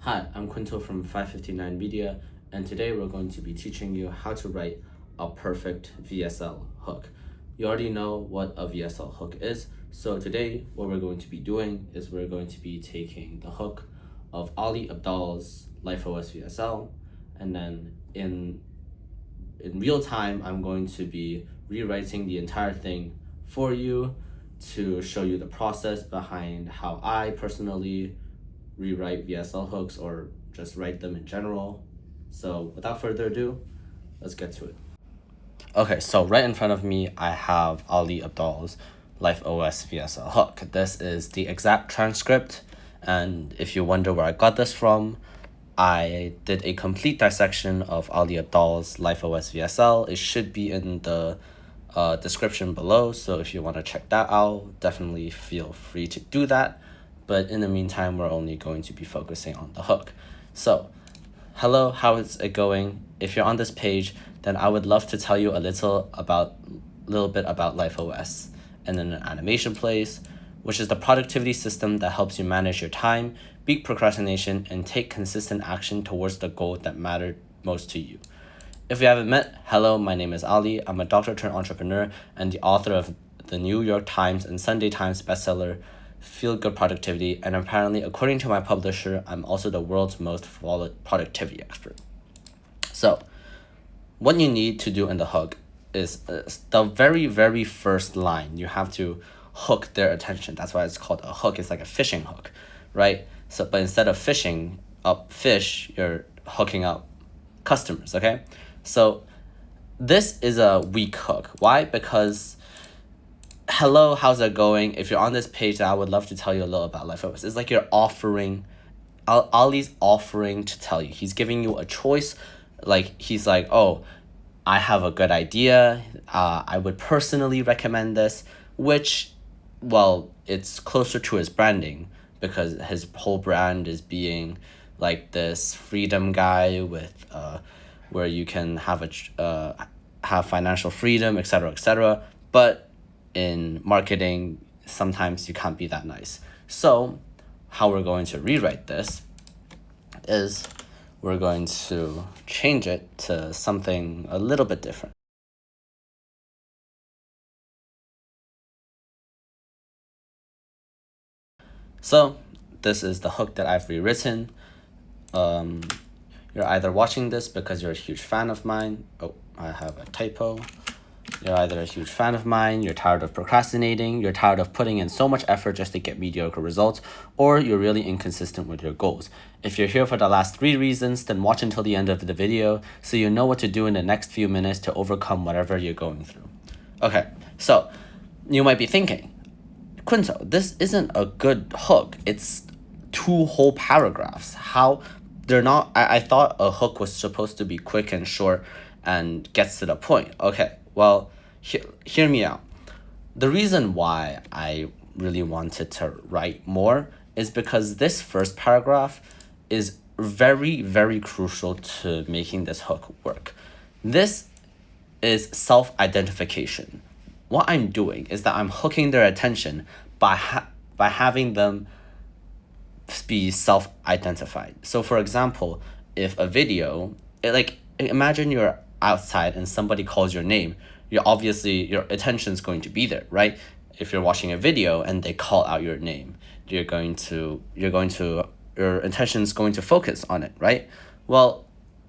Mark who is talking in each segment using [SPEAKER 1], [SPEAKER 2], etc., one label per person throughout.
[SPEAKER 1] Hi, I'm Quinto from 559 Media, and today we're going to be teaching you how to write a perfect VSL hook. You already know what a VSL hook is, so today what we're going to be doing is we're going to be taking the hook of Ali Abdaal's LifeOS VSL, and then in real time, I'm going to be rewriting the entire thing for you to show you the process behind how I personally rewrite VSL hooks or just write them in general. So without further ado, let's get to it. Okay, so right in front of me, I have Ali Abdaal's LifeOS VSL hook. This is the exact transcript, and if you wonder where I got this from, I did a complete dissection of Ali Abdaal's LifeOS VSL. It should be in the description below, so if you want to check that out, definitely feel free to do that. But in the meantime, we're only going to be focusing on the hook. So, hello, how is it going? If you're on this page, then I would love to tell you a little bit about LifeOS, and then an animation plays, which is the productivity system that helps you manage your time, beat procrastination, and take consistent action towards the goal that mattered most to you. If you haven't met, hello, my name is Ali. I'm a doctor turned entrepreneur and the author of the New York Times and Sunday Times bestseller, Feel Good Productivity, and apparently, according to my publisher, I'm also the world's most followed productivity expert. So, what you need to do in the hook is the very, very first line. You have to hook their attention. That's why it's called a hook. It's like a fishing hook, right? So, but instead of fishing up fish, you're hooking up customers, okay? So, this is a weak hook. Why? Because hello, how's it going? If you're on this page, I would love to tell you a little about LifeOS. It's like you're offering, Ali's offering to tell you. He's giving you a choice. Like, he's like, oh, I have a good idea. I would personally recommend this, which, well, it's closer to his branding because his whole brand is being like this freedom guy with, where you can have financial freedom, etc., etc. But in marketing, sometimes you can't be that nice. So how we're going to rewrite this is we're going to change it to something a little bit different. So this is the hook that I've rewritten. You're either watching this because you're a huge fan of mine. Oh, I have a typo. You're either a huge fan of mine, you're tired of procrastinating, you're tired of putting in so much effort just to get mediocre results, or you're really inconsistent with your goals. If you're here for the last 3 reasons, then watch until the end of the video so you know what to do in the next few minutes to overcome whatever you're going through. Okay, so you might be thinking, Quinto, this isn't a good hook. It's 2 whole paragraphs. How they're not? I thought a hook was supposed to be quick and short and gets to the point. Okay, well, hear me out. The reason why I really wanted to write more is because this first paragraph is very, very crucial to making this hook work. This is self-identification. What I'm doing is that I'm hooking their attention by having them be self-identified. So for example, if a video, imagine you're outside and somebody calls your name, your attention's going to be there, right? If you're watching a video and they call out your name, your attention's going to focus on it, right? Well,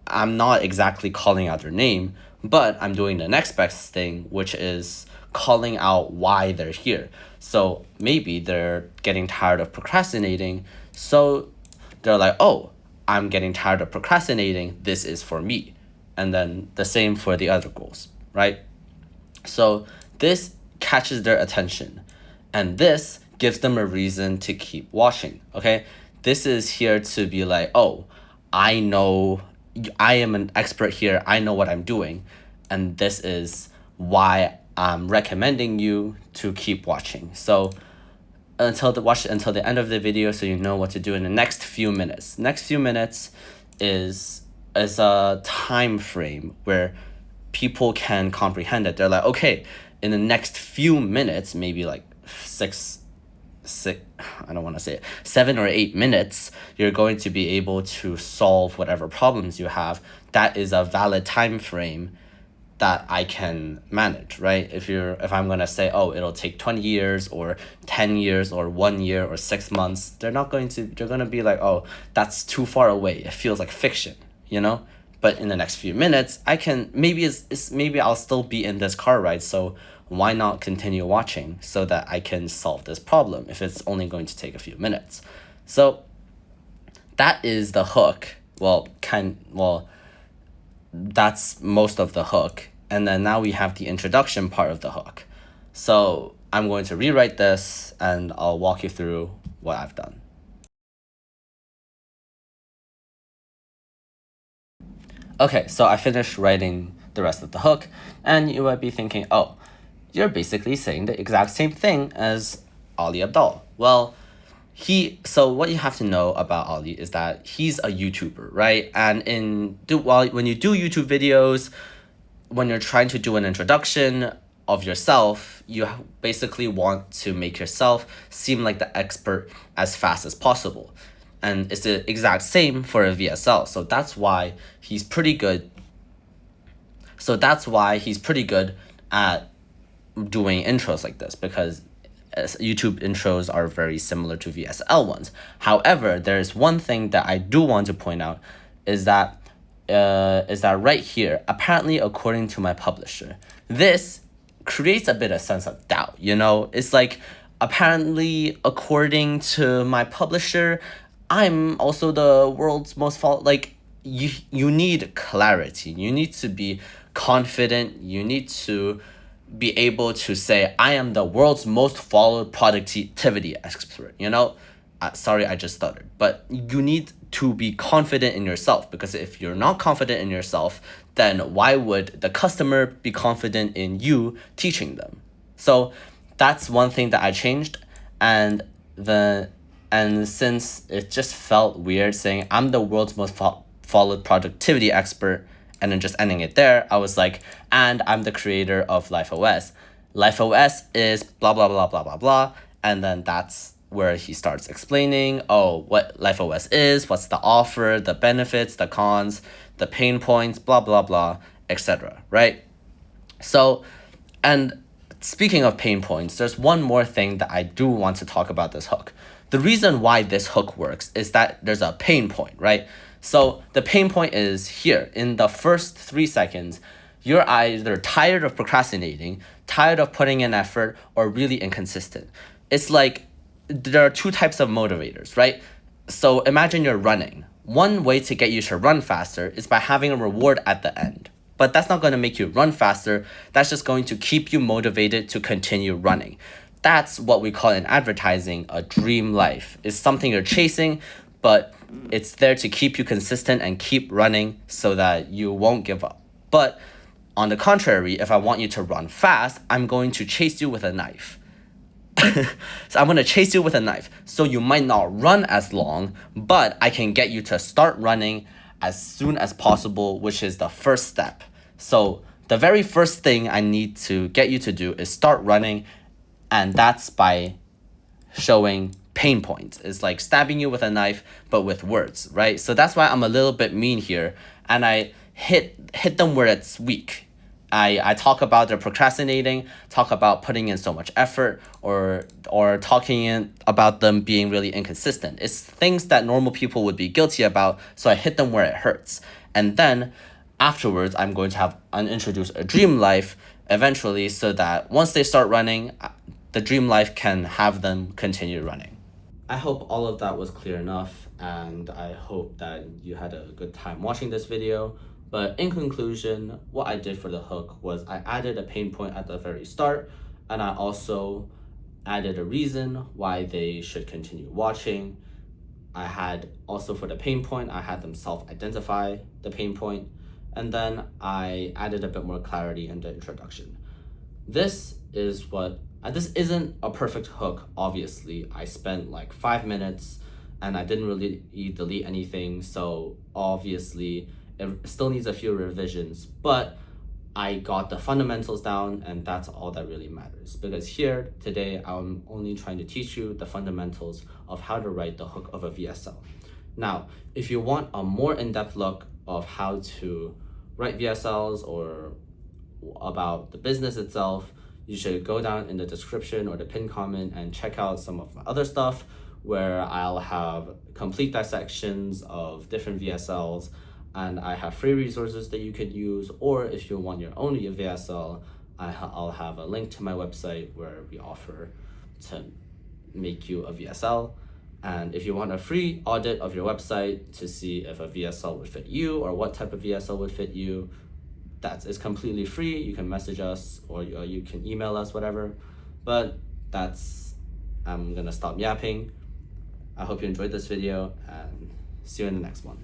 [SPEAKER 1] I'm not exactly calling out their name, but I'm doing the next best thing, which is calling out why they're here. So maybe they're getting tired of procrastinating, so they're like, oh, I'm getting tired of procrastinating, this is for me. And then the same for the other goals, right? So this catches their attention, and this gives them a reason to keep watching, okay? This is here to be like, oh, I know, I am an expert here, I know what I'm doing, and this is why I'm recommending you to keep watching. So watch until the end of the video so you know what to do in the next few minutes. Next few minutes is a time frame where people can comprehend it. They're like, okay, in the next few minutes, maybe like 6 I don't want to say it, 7 or 8 minutes, you're going to be able to solve whatever problems you have. That is a valid time frame that I can manage, right? If I'm gonna say, oh, it'll take 20 years or 10 years or 1 year or 6 months, they're gonna be like, oh, that's too far away. It feels like fiction, you know? But in the next few minutes, I can, maybe I'll still be in this car ride, so why not continue watching so that I can solve this problem if it's only going to take a few minutes? So that is the hook. That's most of the hook. And then now we have the introduction part of the hook. So I'm going to rewrite this and I'll walk you through what I've done. Okay, so I finished writing the rest of the hook, and you might be thinking, oh, you're basically saying the exact same thing as Ali Abdaal. Well, so what you have to know about Ali is that he's a YouTuber, right? And when you do YouTube videos, when you're trying to do an introduction of yourself, you basically want to make yourself seem like the expert as fast as possible. And it's the exact same for a VSL. So that's why he's pretty good. At doing intros like this, because YouTube intros are very similar to VSL ones. However, there's one thing that I do want to point out is that right here, apparently according to my publisher, this creates a bit of sense of doubt, you know? It's like, apparently according to my publisher, I'm also the world's most you need clarity. You need to be confident. You need to be able to say, I am the world's most followed productivity expert, you know? Sorry, I just stuttered. But you need to be confident in yourself, because if you're not confident in yourself, then why would the customer be confident in you teaching them? So that's one thing that I changed. And since it just felt weird saying I'm the world's most followed productivity expert and then just ending it there, I was like, and I'm the creator of LifeOS. LifeOS is blah, blah, blah, blah, blah, blah. And then that's where he starts explaining, oh, what LifeOS is, what's the offer, the benefits, the cons, the pain points, blah, blah, blah, etc., right? So, and speaking of pain points, there's one more thing that I do want to talk about this hook. The reason why this hook works is that there's a pain point, right? So the pain point is here. In the first 3 seconds, you're either tired of procrastinating, tired of putting in effort, or really inconsistent. It's like there are 2 types of motivators, right? So imagine you're running. One way to get you to run faster is by having a reward at the end. But that's not going to make you run faster. That's just going to keep you motivated to continue running. That's what we call in advertising a dream life. It's something you're chasing, but it's there to keep you consistent and keep running so that you won't give up. But on the contrary, if I want you to run fast, I'm going to chase you with a knife. So I'm going to chase you with a knife. So you might not run as long, but I can get you to start running as soon as possible, which is the first step. So the very first thing I need to get you to do is start running, and that's by showing pain points. It's like stabbing you with a knife, but with words, right? So that's why I'm a little bit mean here, and I hit them where it's weak. I talk about their procrastinating, talk about putting in so much effort, or talking about them being really inconsistent. It's things that normal people would be guilty about, so I hit them where it hurts. And then afterwards, I'm going to introduce a dream life eventually, so that once they start running, the dream life can have them continue running. I hope all of that was clear enough, and I hope that you had a good time watching this video. But in conclusion, what I did for the hook was I added a pain point at the very start, and I also added a reason why they should continue watching. I had also, for the pain point, I had them self-identify the pain point, and then I added a bit more clarity in the introduction. This isn't a perfect hook, obviously. I spent like 5 minutes and I didn't really delete anything, so obviously it still needs a few revisions, but I got the fundamentals down, and that's all that really matters. Because here today, I'm only trying to teach you the fundamentals of how to write the hook of a VSL. Now, if you want a more in-depth look of how to write VSLs or about the business itself, you should go down in the description or the pinned comment and check out some of my other stuff where I'll have complete dissections of different VSLs, and I have free resources that you could use, or if you want your own VSL, I'll have a link to my website where we offer to make you a VSL. And if you want a free audit of your website to see if a VSL would fit you or what type of VSL would fit you, that is completely free. You can message us or you can email us, whatever. But I'm gonna stop yapping. I hope you enjoyed this video, and see you in the next one.